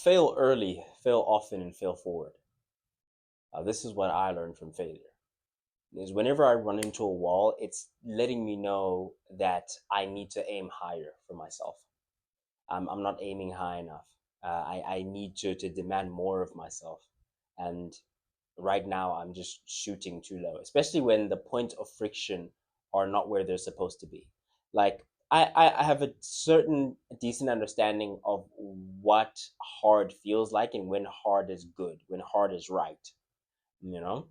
Fail early, fail often, and fail forward. This is what I learned from failure. Is whenever I run into a wall, it's letting me know that I need to aim higher for myself. I'm not aiming high enough. I need to demand more of myself. And right now, I'm just shooting too low, especially when the point of friction are not where they're supposed to be. Like, I have a certain decent understanding of what hard feels like and when hard is good, when hard is right, you know?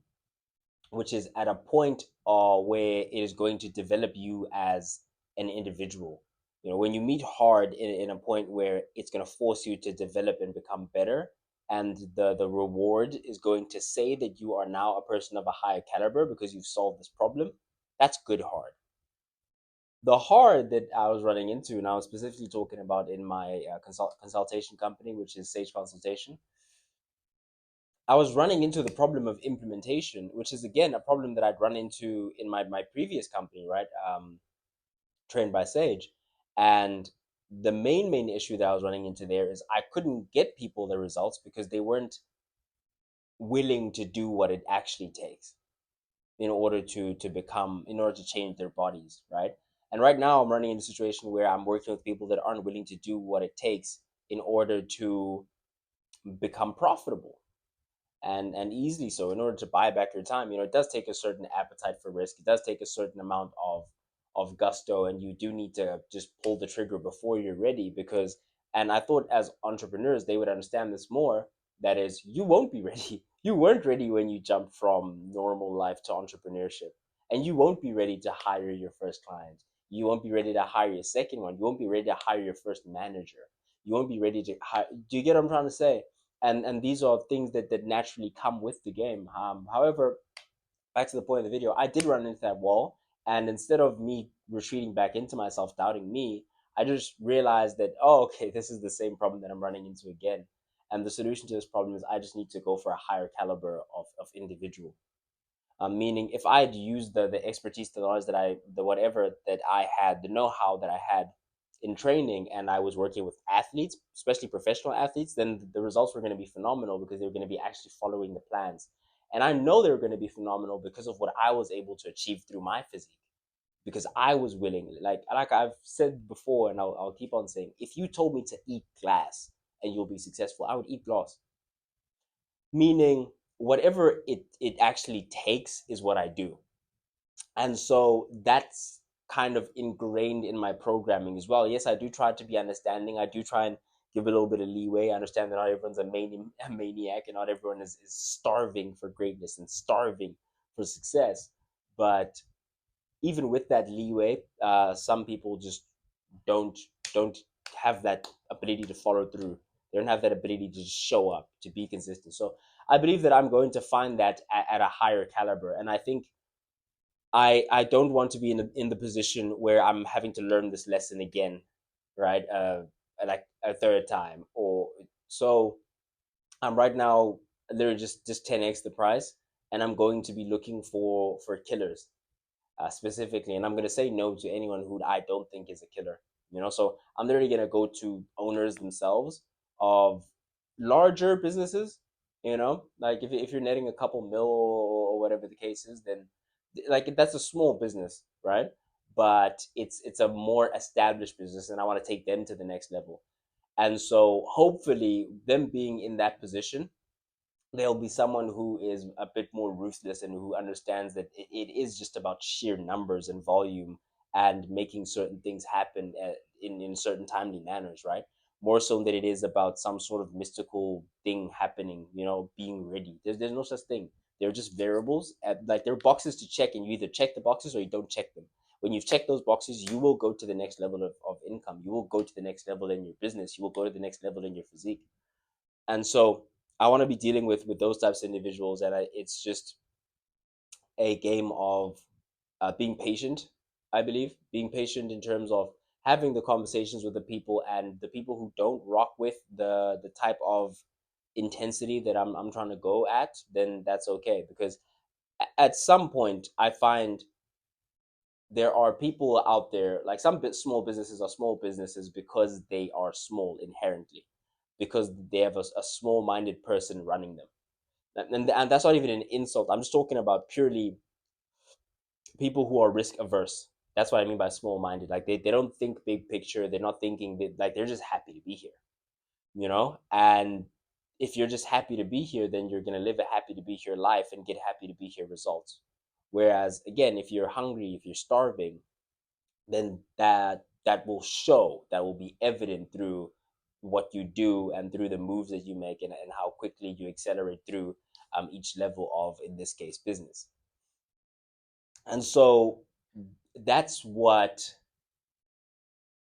Which is at a point where it is going to develop you as an individual. When you meet hard in a point where it's going to force you to develop and become better, and the reward is going to say that you are now a person of a higher caliber because you've solved this problem, that's good hard. The hard that I was running into, and I was specifically talking about in my consultation company, which is Sage Consultation, I was running into the problem of implementation, which is again a problem that I'd run into in my previous company, right? Trained by Sage. And the main issue that I was running into there is I couldn't get people the results because they weren't willing to do what it actually takes in order to change their bodies, right? And right now I'm running into a situation where I'm working with people that aren't willing to do what it takes in order to become profitable and easily so in order to buy back your time. It does take a certain appetite for risk. It does take a certain amount of gusto, and you do need to just pull the trigger before you're ready. Because, and I thought as entrepreneurs they would understand this more, that is, you won't be ready. You weren't ready when you jumped from normal life to entrepreneurship, and you won't be ready to hire your first client. You won't be ready to hire your second one. You won't be ready to hire your first manager. You won't be ready to hire. Do you get what I'm trying to say? And these are things that naturally come with the game. However, back to the point of the video, I did run into that wall, and instead of me retreating back into myself, doubting me, I just realized that, oh, okay, this is the same problem that I'm running into again. And the solution to this problem is I just need to go for a higher caliber of individual. Meaning, if I'd used the expertise, the knowledge that the whatever that I had, the know-how that I had in training, and I was working with athletes, especially professional athletes, then the results were going to be phenomenal because they were going to be actually following the plans. And I know they were going to be phenomenal because of what I was able to achieve through my physique. Because I was willing, like I've said before, and I'll keep on saying, if you told me to eat glass and you'll be successful, I would eat glass. Meaning, whatever it actually takes is what I do. And so that's kind of ingrained in my programming as well. Yes, I do try to be understanding. I do try and give a little bit of leeway. I understand that not everyone's a maniac, and not everyone is starving for greatness and starving for success. But even with that leeway, some people just don't don't have that ability to follow through. They don't have that ability to just show up, to be consistent. So I believe that I'm going to find that at a higher caliber, and I think I don't want to be in the position where I'm having to learn this lesson again, right? Like a third time, or so. I'm right now literally just 10x the price, and I'm going to be looking for killers, specifically, and I'm going to say no to anyone who I don't think is a killer. So I'm literally going to go to owners themselves of larger businesses. Like if you're netting a couple mil or whatever the case is, then like that's a small business, right? But it's a more established business, and I want to take them to the next level. And so hopefully, them being in that position, there'll be someone who is a bit more ruthless and who understands that it is just about sheer numbers and volume and making certain things happen in certain timely manners, right? More so than it is about some sort of mystical thing happening, being ready. There's no such thing. They're just variables, like they're boxes to check, and you either check the boxes or you don't check them. When you've checked those boxes, you will go to the next level of income. You will go to the next level in your business. You will go to the next level in your physique. And so I want to be dealing with those types of individuals, and it's just a game of being patient. I believe being patient in terms of having the conversations with the people, and the people who don't rock with the type of intensity that I'm trying to go at, then that's okay. Because at some point I find there are people out there, like some small businesses are small businesses because they are small inherently. because they have a small-minded person running them. And that's not even an insult. I'm just talking about purely people who are risk averse. That's what I mean by small-minded. Like they don't think big picture. They're not thinking like they're just happy to be here. And if you're just happy to be here, then you're going to live a happy to be here life and get happy to be here results. Whereas again, if you're hungry, if you're starving, then that will show, that will be evident through what you do and through the moves that you make, and how quickly you accelerate through each level of, in this case, business. And so that's what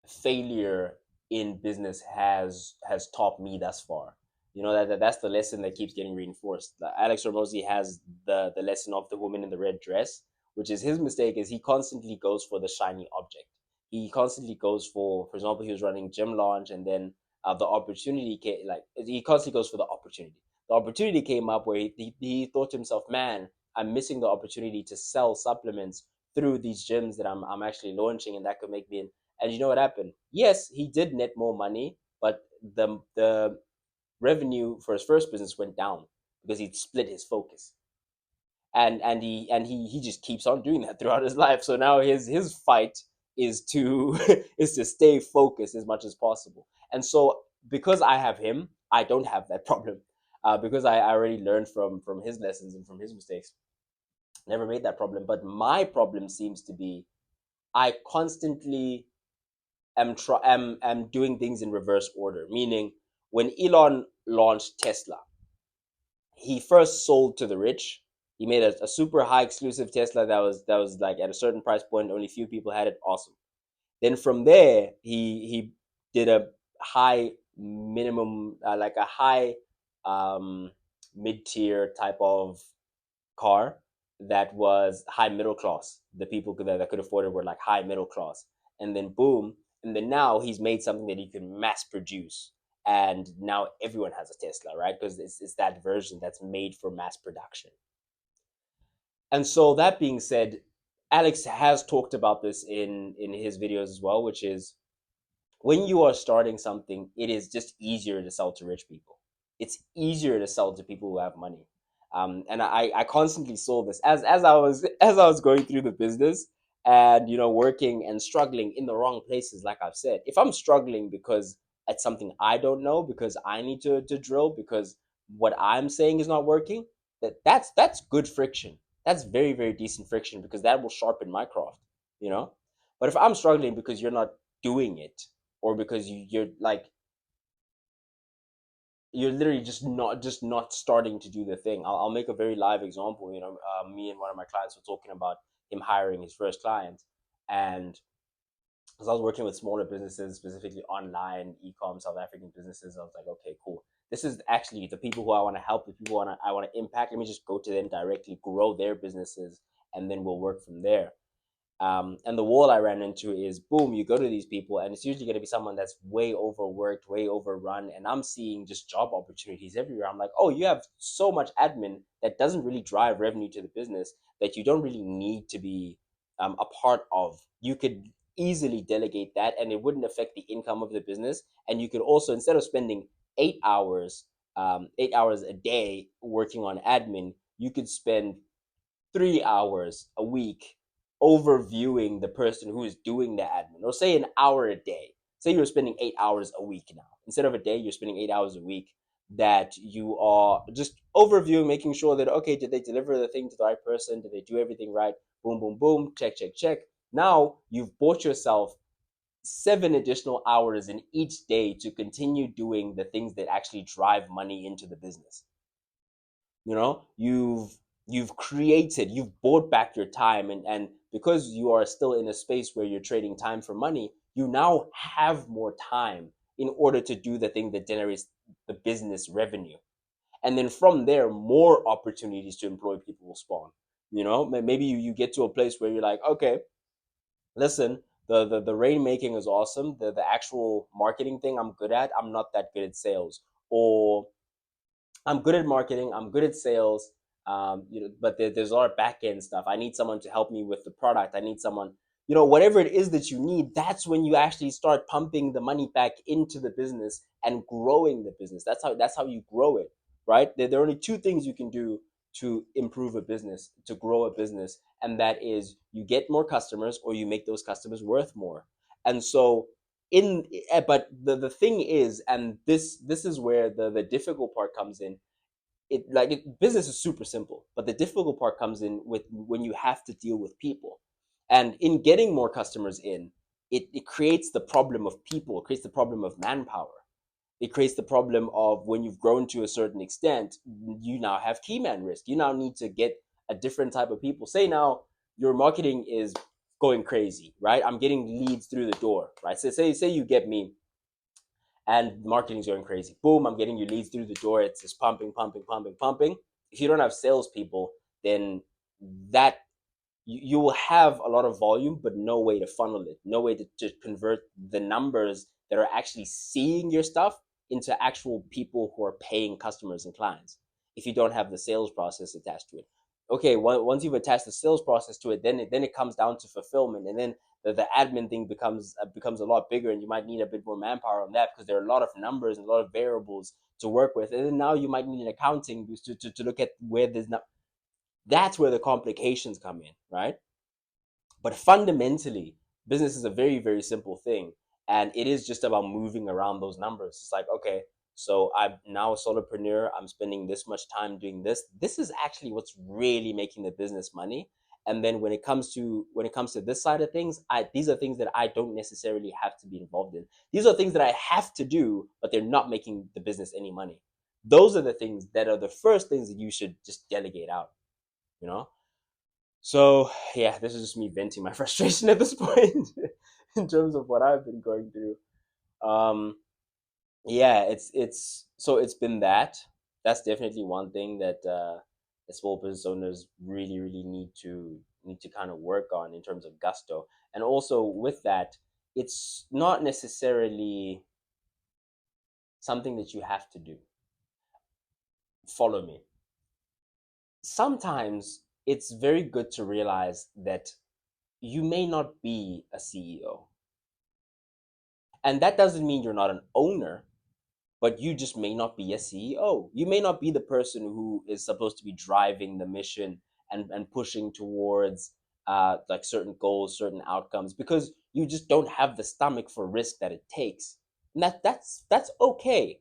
failure in business has taught me thus far. That's the lesson that keeps getting reinforced. Alex Ramosi has the lesson of the woman in the red dress, which is his mistake. Is he constantly goes for the shiny object. He constantly goes for example, he was running gym launch, and then the opportunity came. Like, he constantly goes for the opportunity. The opportunity came up where he thought to himself, man, I'm missing the opportunity to sell supplements through these gyms that I'm actually launching, and that could make me an. And you know what happened? Yes, he did net more money, but the revenue for his first business went down because he'd split his focus. And he just keeps on doing that throughout his life. So now his fight is to is to stay focused as much as possible. And so because I have him, I don't have that problem. Because I already learned from his lessons and from his mistakes. Never made that problem. But my problem seems to be I constantly am doing things in reverse order. Meaning, when Elon launched Tesla, he first sold to the rich. He made a super high exclusive Tesla that was like at a certain price point, only few people had it. Awesome. Then from there, he did a high minimum, like a high mid tier type of car that was high middle class. The people that could afford it were like high middle class. And then boom, and then now he's made something that he can mass produce. And now everyone has a Tesla, right? Because it's that version that's made for mass production. And so that being said, Alex has talked about this in his videos as well, which is when you are starting something, it is just easier to sell to rich people. It's easier to sell to people who have money. And I constantly saw this as I was going through the business, and working and struggling in the wrong places. Like I've said, if I'm struggling because it's something I don't know, because I need to drill, because what I'm saying is not working, that's good friction. That's very, very decent friction, because that will sharpen my craft. You know. But if I'm struggling because you're not doing it, or because you're literally just not starting to do the thing. I'll make a very live example. Me and one of my clients were talking about him hiring his first client. And because I was working with smaller businesses, specifically online e-com South African businesses, I was like, okay, cool, this is actually the people who I want to help, the people I want to impact. Let me just go to them directly, grow their businesses, and then we'll work from there. And the wall I ran into is, boom, you go to these people, and it's usually going to be someone that's way overworked, way overrun. And I'm seeing just job opportunities everywhere. I'm like, oh, you have so much admin that doesn't really drive revenue to the business, that you don't really need to be a part of. You could easily delegate that, and it wouldn't affect the income of the business. And you could also, instead of spending 8 hours, 8 hours a day working on admin, you could spend 3 hours a week overviewing the person who is doing the admin, or say an hour a day. Say you're spending 8 hours a week now. Instead of a day, you're spending 8 hours a week, that you are just overviewing, making sure that, okay, did they deliver the thing to the right person? Did they do everything right? Boom, boom, boom, check, check, check. Now you've bought yourself 7 additional hours in each day to continue doing the things that actually drive money into the business. You've bought back your time, and because you are still in a space where you're trading time for money, you now have more time in order to do the thing that generates the business revenue. And then from there, more opportunities to employ people will spawn. Maybe you get to a place where you're like, okay, listen, the rainmaking is awesome, the actual marketing thing I'm good at, I'm not that good at sales. Or I'm good at marketing, I'm good at sales, but there's a lot of back end stuff. I need someone to help me with the product. I need someone. whatever it is that you need, that's when you actually start pumping the money back into the business and growing the business. That's how you grow it, right? There are only two things you can do to improve a business, to grow a business, and that is you get more customers or you make those customers worth more. And so but the thing is, and this is where the difficult part comes in. Business is super simple, but the difficult part comes in with when you have to deal with people. And in getting more customers in, it creates the problem of people, it creates the problem of manpower, it creates the problem of when you've grown to a certain extent, you now have key man risk. You now need to get a different type of people. Say now your marketing is going crazy, right? I'm getting leads through the door, right? So say you get me and marketing's going crazy. Boom, I'm getting you leads through the door. It's just pumping, pumping, pumping, pumping. If you don't have salespeople, then that you will have a lot of volume, but no way to funnel it, no way to convert the numbers that are actually seeing your stuff into actual people who are paying customers and clients if you don't have the sales process attached to it. Okay, once you've attached the sales process to it, then it comes down to fulfillment, and then the admin thing becomes a lot bigger, and you might need a bit more manpower on that because there are a lot of numbers and a lot of variables to work with, and then now you might need an accounting to look at where there's not. That's where the complications come in, right? But fundamentally, business is a very, very simple thing. And it is just about moving around those numbers. It's like, okay, so I'm now a solopreneur. I'm spending this much time doing this. This is actually what's really making the business money. And then when it comes to this side of things, these are things that I don't necessarily have to be involved in. These are things that I have to do, but they're not making the business any money. Those are the things that are the first things that you should just delegate out, you know? So yeah, this is just me venting my frustration at this point in terms of what I've been going through. Um, yeah, it's been that. That's definitely one thing that the small business owners really really need to kind of work on in terms of gusto. And also with that, it's not necessarily something that you have to do. Follow me. Sometimes it's very good to realize that you may not be a CEO. And that doesn't mean you're not an owner, but you just may not be a CEO. You may not be the person who is supposed to be driving the mission and pushing towards like certain goals, certain outcomes, because you just don't have the stomach for risk that it takes. And that's okay.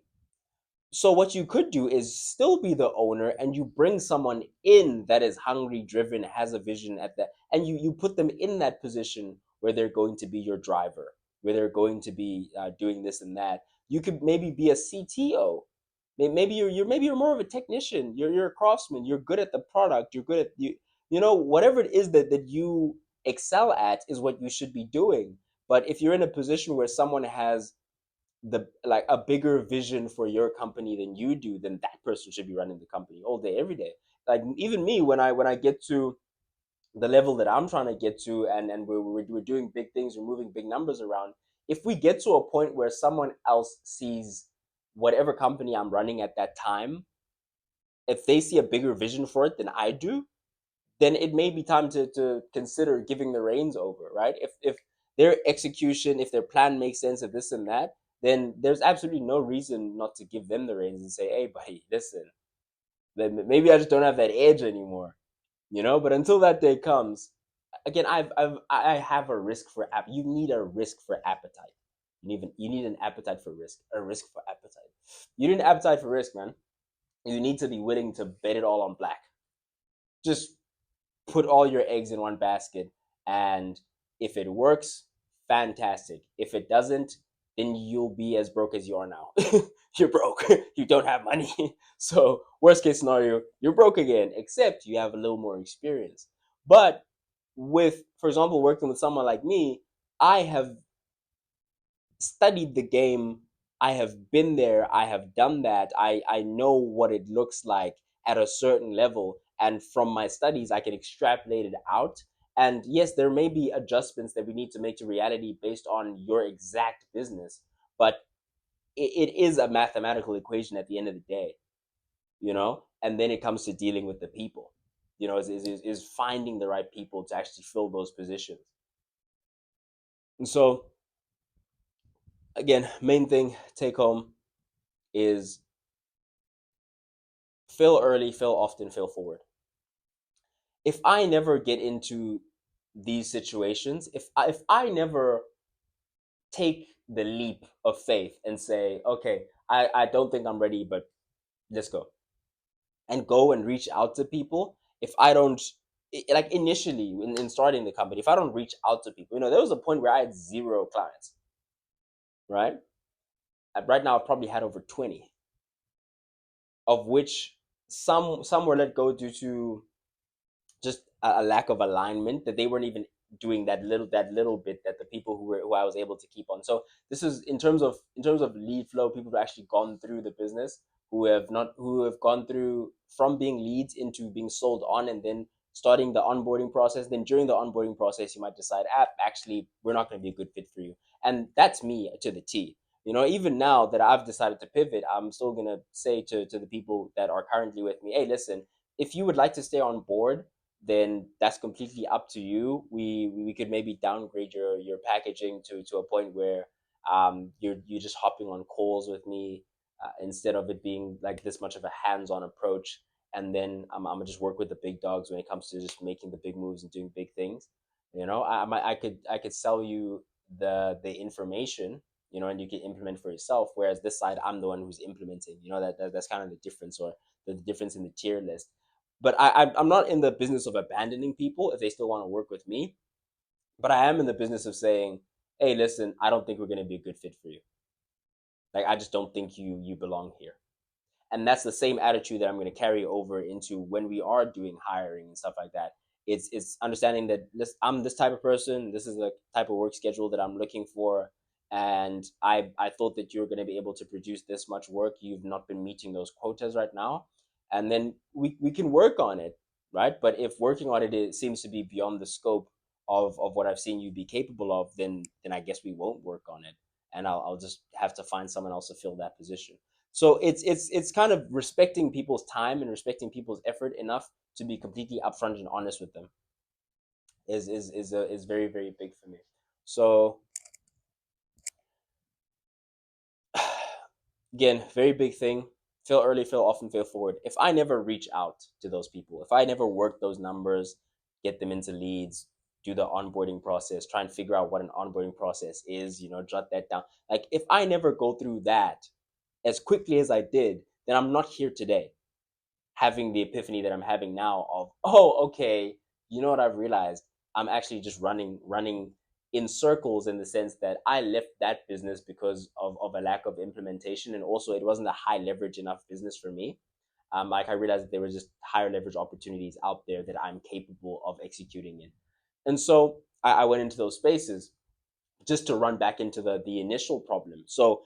So what you could do is still be the owner, and you bring someone in that is hungry, driven, has a vision at that, and you put them in that position where they're going to be your driver, where they're going to be doing this and that. You could maybe be a CTO. Maybe you're more of a technician. You're a craftsman. You're good at the product. You're good at whatever it is that you excel at is what you should be doing. But if you're in a position where someone has the like a bigger vision for your company than you do, then that person should be running the company all day every day. Like even me, when I get to the level that I'm trying to get to, and we're doing big things, we're moving big numbers around. If we get to a point where someone else sees whatever company I'm running at that time, if they see a bigger vision for it than I do, then it may be time to consider giving the reins over, right? If their execution, if their plan makes sense of this and that, then there's absolutely no reason not to give them the reins and say, hey, buddy, listen, then maybe I just don't have that edge anymore. But until that day comes, again, I have a risk for You need a risk for appetite. You need an appetite for risk, a risk for appetite. You need an appetite for risk, man. You need to be willing to bet it all on black. Just put all your eggs in one basket, and if it works, fantastic. If it doesn't, then you'll be as broke as you are now. You're broke. You don't have money. So worst case scenario, you're broke again, except you have a little more experience. But with, for example, working with someone like me, I have studied the game. I have been there. I have done that. I know what it looks like at a certain level. And from my studies, I can extrapolate it out. And yes, there may be adjustments that we need to make to reality based on your exact business, but it is a mathematical equation at the end of the day. And then it comes to dealing with the people, is finding the right people to actually fill those positions. And so again, main thing take home is fail early, fail often, fail forward. If I never get into these situations, if I never take the leap of faith and say, okay, I don't think I'm ready, but let's go, and go and reach out to people. If I don't, like initially in starting the company, if I don't reach out to people, there was a point where I had zero clients, right? Right now, I've probably had over 20, of which some were let go due to just a lack of alignment, that they weren't even doing that little bit that the people who I was able to keep on. So this is in terms of lead flow, people who've actually gone through the business, who have gone through from being leads into being sold on, and then starting the onboarding process. Then during the onboarding process, you might decide, actually, we're not going to be a good fit for you, and that's me to the T. Even now that I've decided to pivot, I'm still going to say to the people that are currently with me, hey, listen, if you would like to stay on board, then that's completely up to you. We could maybe downgrade your packaging to a point where you're just hopping on calls with me, instead of it being like this much of a hands-on approach. And then I'm gonna just work with the big dogs when it comes to just making the big moves and doing big things. I could sell you the information, and you can implement for yourself. Whereas this side, I'm the one who's implementing. That's kind of the difference, or the difference in the tier list. But I'm not in the business of abandoning people if they still want to work with me. But I am in the business of saying, hey, listen, I don't think we're going to be a good fit for you. Like, I just don't think you belong here. And that's the same attitude that I'm going to carry over into when we are doing hiring and stuff like that. It's understanding that I'm this type of person. This is the type of work schedule that I'm looking for, and I thought that you're going to be able to produce this much work. You've not been meeting those quotas right now, and then we can work on it, right? But if working on it seems to be beyond the scope of what I've seen you be capable of, then I guess we won't work on it, and I'll just have to find someone else to fill that position. So it's kind of respecting people's time and respecting people's effort enough to be completely upfront and honest with them is very, very big for me. So again, very big thing. Fail early, fail often, fail forward. If I never reach out to those people, if I never work those numbers, get them into leads, do the onboarding process, try and figure out what an onboarding process is, jot that down. Like, if I never go through that as quickly as I did, then I'm not here today having the epiphany that I'm having now of, oh, okay, you know what I've realized? I'm actually just running in circles, in the sense that I left that business because of a lack of implementation, and also it wasn't a high leverage enough business for me. Like, I realized that there were just higher leverage opportunities out there that I'm capable of executing in. And so I went into those spaces just to run back into the initial problem. So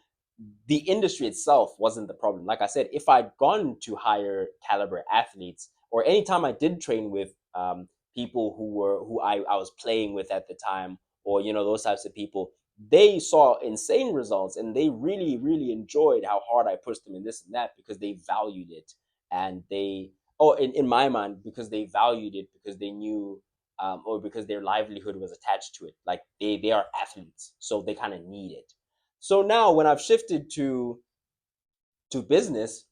the industry itself wasn't the problem. Like I said, if I'd gone to higher caliber athletes, or anytime I did train with people who I was playing with at the time, or those types of people, they saw insane results, and they really, really enjoyed how hard I pushed them in this and that, because they valued it. And they, oh, in my mind, because they valued it, because they knew, or because their livelihood was attached to it. Like, they are athletes, so they kind of need it. So now, when I've shifted to business,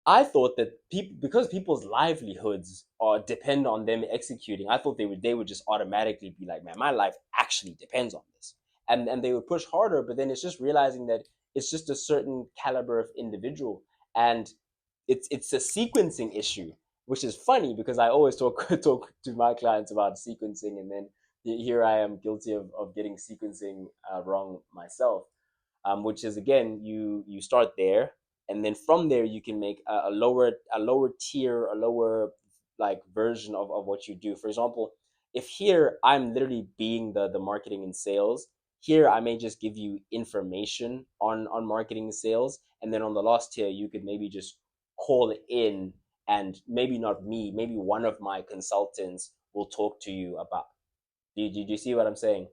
I thought that people, because people's livelihoods depend on them executing, I thought they would just automatically be like, man, my life actually depends on this, and they would push harder. But then it's just realizing that it's just a certain caliber of individual, and it's a sequencing issue, which is funny because I always talk to my clients about sequencing, and then here I am guilty of getting sequencing wrong myself. Which is, again, you start there, and then from there you can make a lower tier, a lower, like, version of what you do. For example, if here I'm literally being the marketing and sales, here I may just give you information on marketing and sales, and then on the last tier you could maybe just call in, and maybe not me, maybe one of my consultants will talk to you about. Do you see what I'm saying?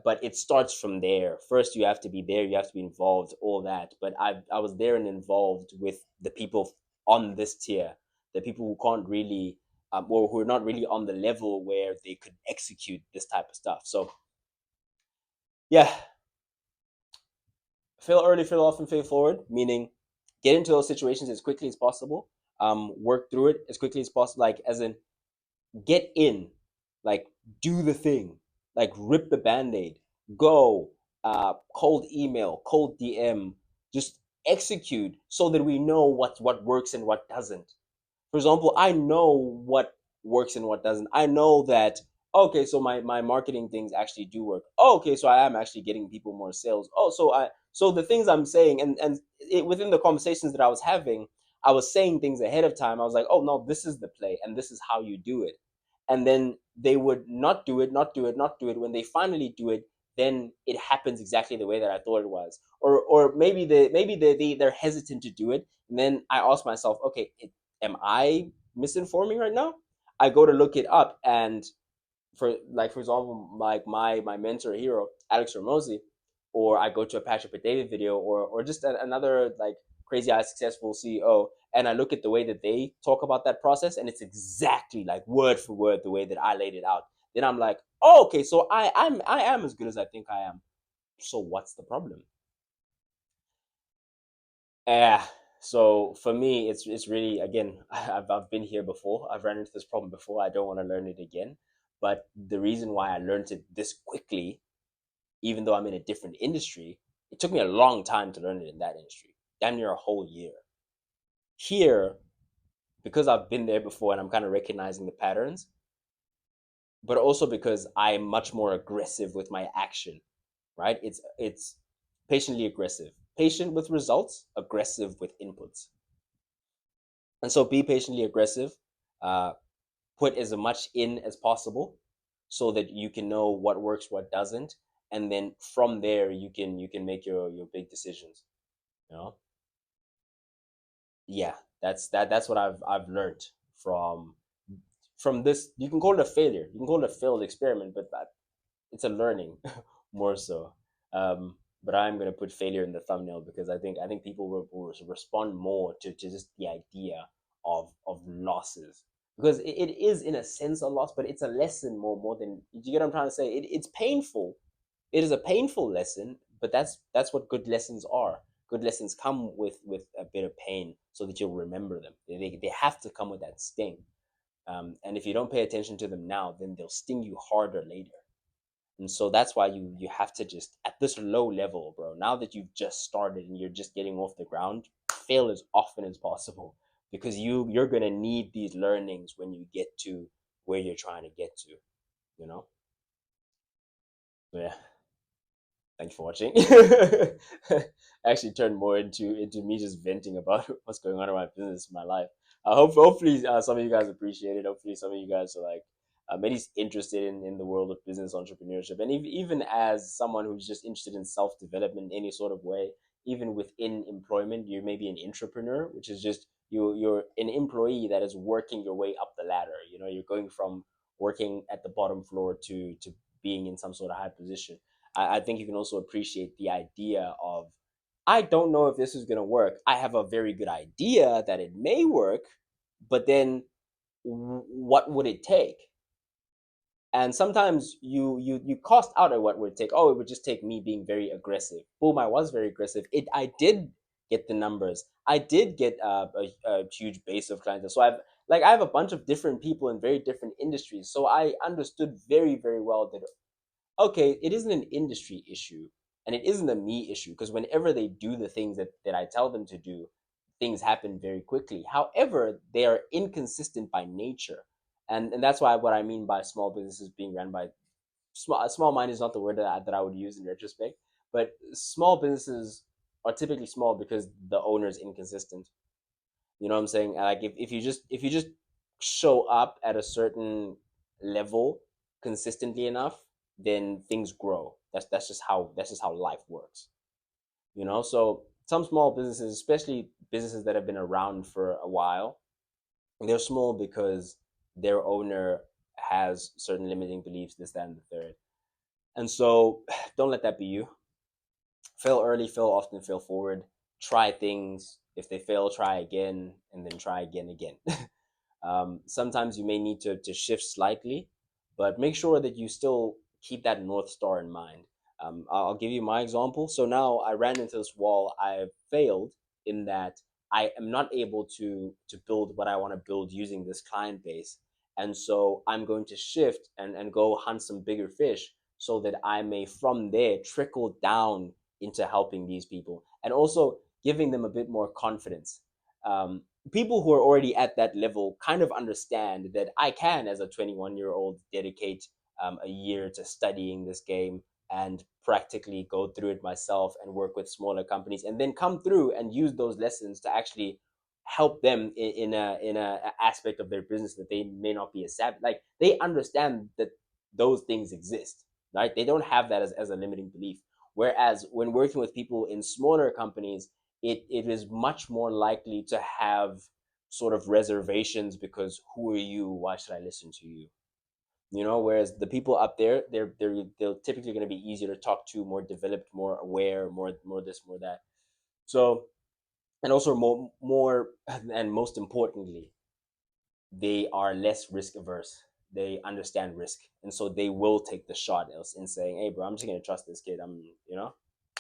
But it starts from there. First, you have to be there, you have to be involved, all that. But I was there and involved with the people on this tier, the people who can't really, or who are not really on the level where they could execute this type of stuff. So Yeah, fail early, fail often, fail forward, meaning get into those situations as quickly as possible, work through it as quickly as possible, like as in get in, like do the thing, like rip the band-aid, go, cold email, cold DM, just execute so that we know what works and what doesn't. For example, I know what works and what doesn't. I know that okay, so my marketing things actually do work. Oh, okay, so I am actually getting people more sales. Oh, so the things I'm saying within the conversations that I was having, I was saying things ahead of time. I was like, oh no, this is the play and this is how you do it. And then they would not do it, not do it, not do it. When they finally do it, then it happens exactly the way that I thought it was. Or they're hesitant to do it. And then I ask myself, okay, am I misinforming right now? I go to look it up, and for example, like my mentor hero, Alex Ramosi, or I go to a Patrick Bet video, or just another like crazy eye successful CEO, and I look at the way that they talk about that process, and it's exactly like word for word the way that I laid it out. Then I'm like, oh, okay, so I am as good as I think I am. So what's the problem? Yeah. So for me, it's really again, I've been here before. I've run into this problem before. I don't want to learn it again. But the reason why I learned it this quickly, even though I'm in a different industry, it took me a long time to learn it in that industry, damn near a whole year. Here, because I've been there before and I'm kind of recognizing the patterns, but also because I'm much more aggressive with my action, right? It's patiently aggressive, patient with results, aggressive with inputs. And so be patiently aggressive, uh, put as much in as possible so that you can know what works, what doesn't. And then from there you can make your big decisions. You know? Yeah, that's what I've learned from this. You can call it a failure. You can call it a failed experiment, but it's a learning more so. But I'm gonna put failure in the thumbnail because I think people will respond more to just the idea of losses because it is in a sense a loss, but it's a lesson more than you get what I'm trying to say. It's painful. It is a painful lesson, but that's what good lessons are. Good lessons come with a bit of pain so that you'll remember them. They have to come with that sting. And if you don't pay attention to them now, then they'll sting you harder later. And so that's why you have to just at this low level, bro. Now that you've just started and you're just getting off the ground, fail as often as possible because you're gonna need these learnings when you get to where you're trying to get to. You know. So yeah. Thanks for watching. Actually turned more into me just venting about what's going on in my business, my life. Hopefully some of you guys appreciate it. Hopefully some of you guys are like at least interested in the world of business entrepreneurship, and even as someone who's just interested in self development in any sort of way, even within employment, you may be an entrepreneur, which is just you're an employee that is working your way up the ladder. You know, you're going from working at the bottom floor to being in some sort of high position. I think you can also appreciate the idea of I don't know if this is going to work. I have a very good idea that it may work, but then what would it take? And sometimes you cost out at what would it take. Oh, it would just take me being very aggressive. Boom, I was very aggressive. I did get the numbers. I did get a huge base of clients. So I have a bunch of different people in very different industries. So I understood very well that okay, it isn't an industry issue and it isn't a me issue because whenever they do the things that I tell them to do, things happen very quickly. However, they are inconsistent by nature. And that's why what I mean by small businesses being run by small mind is not the word that I would use in retrospect, but small businesses are typically small because the owner is inconsistent. You know what I'm saying? Like if you just show up at a certain level consistently enough, then things grow. That's just how life works. You know, so some small businesses, especially businesses that have been around for a while, they're small because their owner has certain limiting beliefs, this, that, and the third. And so don't let that be you. Fail early, fail often, fail forward. Try things. If they fail, try again, and then try again. Sometimes you may need to shift slightly, but make sure that you still keep that North Star in mind. I'll give you my example. So now I ran into this wall. I failed in that I am not able to build what I want to build using this client base, and so I'm going to shift and go hunt some bigger fish so that I may from there trickle down into helping these people and also giving them a bit more confidence. Um, People who are already at that level kind of understand that I can, as a 21-year-old, dedicate a year to studying this game and practically go through it myself and work with smaller companies and then come through and use those lessons to actually help them in a aspect of their business that they may not be as savvy. Like they understand that those things exist, right? They don't have that as a limiting belief. Whereas when working with people in smaller companies, it is much more likely to have sort of reservations because who are you? Why should I listen to you? Whereas the people up there, they're typically going to be easier to talk to, more developed, more aware, more this, more that. So, and also more and most importantly, they are less risk averse. They understand risk, and so they will take the shot else in saying, "Hey, bro, I'm just gonna trust this kid.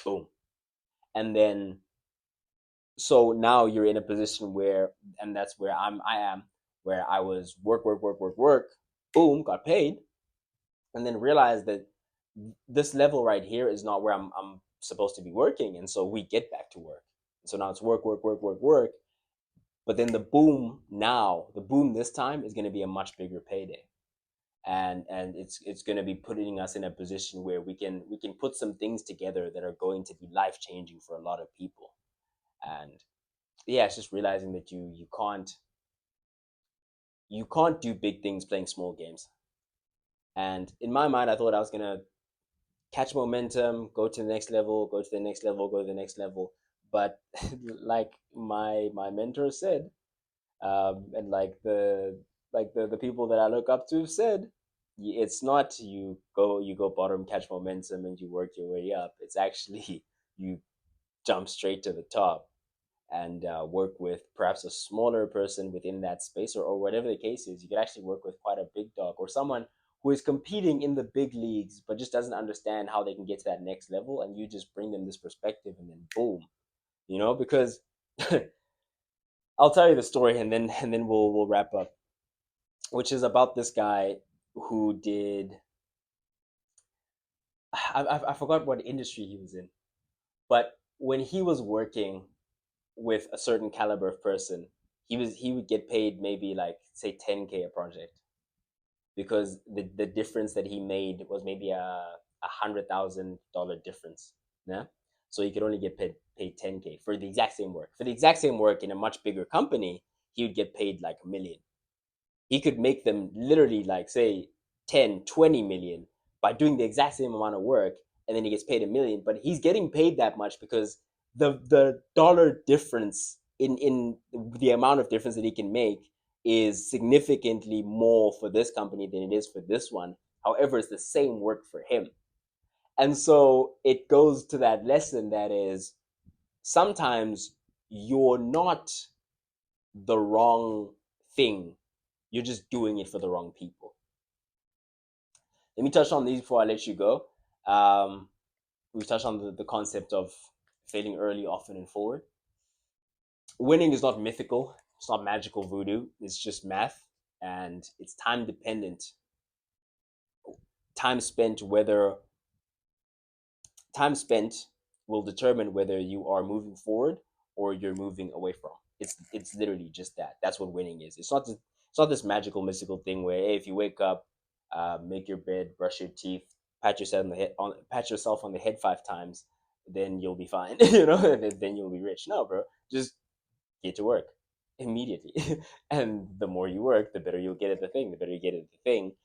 Boom." And then so now you're in a position where, and that's where I am, where I was work, work, work, work, work, boom, got paid, and then realized that this level right here is not where I'm supposed to be working, and so we get back to work. So now it's work, work, work, work, work. But then the boom this time is going to be a much bigger payday, and it's going to be putting us in a position where we can put some things together that are going to be life changing for a lot of people. And yeah, it's just realizing that you can't do big things playing small games. And in my mind, I thought I was going to catch momentum, go to the next level, go to the next level, go to the next level. But like my mentor said, and like the people that I look up to said, it's not you go bottom, catch momentum, and you work your way up. It's actually you jump straight to the top and work with perhaps a smaller person within that space, or whatever the case is. You could actually work with quite a big dog or someone who is competing in the big leagues but just doesn't understand how they can get to that next level, and you just bring them this perspective and then boom, because I'll tell you the story and then we'll wrap up, which is about this guy who did I forgot what industry he was in, but when he was working with a certain caliber of person, he would get paid maybe like say 10K a project, because the difference that he made was maybe $100,000 difference. Yeah, so he could only get paid 10K for the exact same work. For the exact same work in a much bigger company, he would get paid like 1 million. He could make them literally like say 10, 20 million by doing the exact same amount of work, and then he gets paid 1 million. But he's getting paid that much because the dollar difference in the amount of difference that he can make is significantly more for this company than it is for this one. However, it's the same work for him. And so it goes to that lesson that is, sometimes you're not the wrong thing, you're just doing it for the wrong people. Let me touch on these before I let you go. We've touched on the concept of failing early, often, and forward. Winning is not mythical, it's not magical voodoo, it's just math, and it's time dependent. Time spent, whether time spent will determine whether you are moving forward or you're moving away from. It's literally just that. That's what winning is. It's not this magical mystical thing where, hey, if you wake up, make your bed, brush your teeth, pat yourself on the head 5 times, then you'll be fine. Then you'll be rich. No, bro, just get to work immediately. And the more you work, the better you'll get at the thing. The better you get at the thing,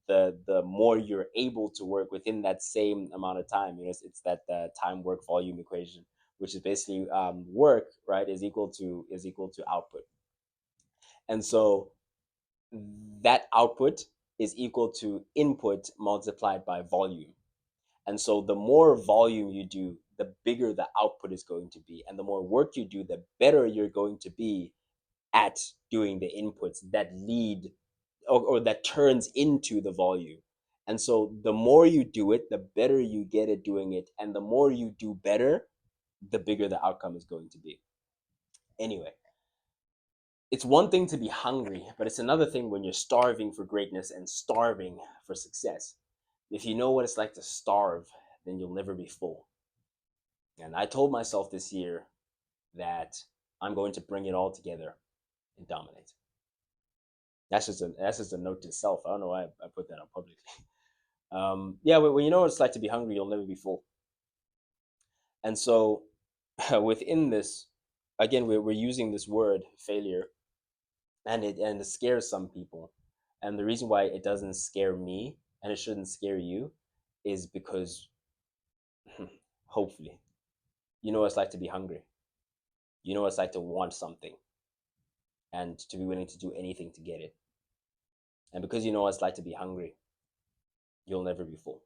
the more you're able to work within that same amount of time. It's that time work volume equation, which is basically work, right, is equal to output. And so that output is equal to input multiplied by volume. And so the more volume you do, the bigger the output is going to be. And the more work you do, the better you're going to be at doing the inputs that lead, or that turns into the volume. And so the more you do it, the better you get at doing it. And the more you do better, the bigger the outcome is going to be. Anyway, it's one thing to be hungry, but it's another thing when you're starving for greatness and starving for success. If you know what it's like to starve, then you'll never be full. And I told myself this year that I'm going to bring it all together and dominate. That's just a note to self. I don't know why I put that up publicly. Yeah, when you know what it's like to be hungry, you'll never be full. And so, within this, again, we're using this word failure, and it scares some people. And the reason why it doesn't scare me and it shouldn't scare you is because hopefully you know what it's like to be hungry. You know what it's like to want something and to be willing to do anything to get it. And because you know what it's like to be hungry, you'll never be full.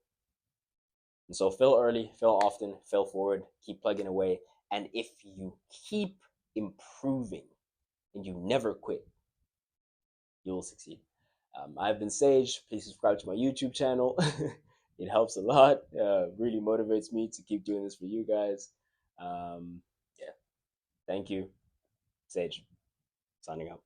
And so fail early, fail often, fail forward, keep plugging away. And if you keep improving and you never quit, you'll succeed. I've been Sage. Please subscribe to my YouTube channel. It helps a lot. Really motivates me to keep doing this for you guys. Yeah, thank you. Sage, signing out.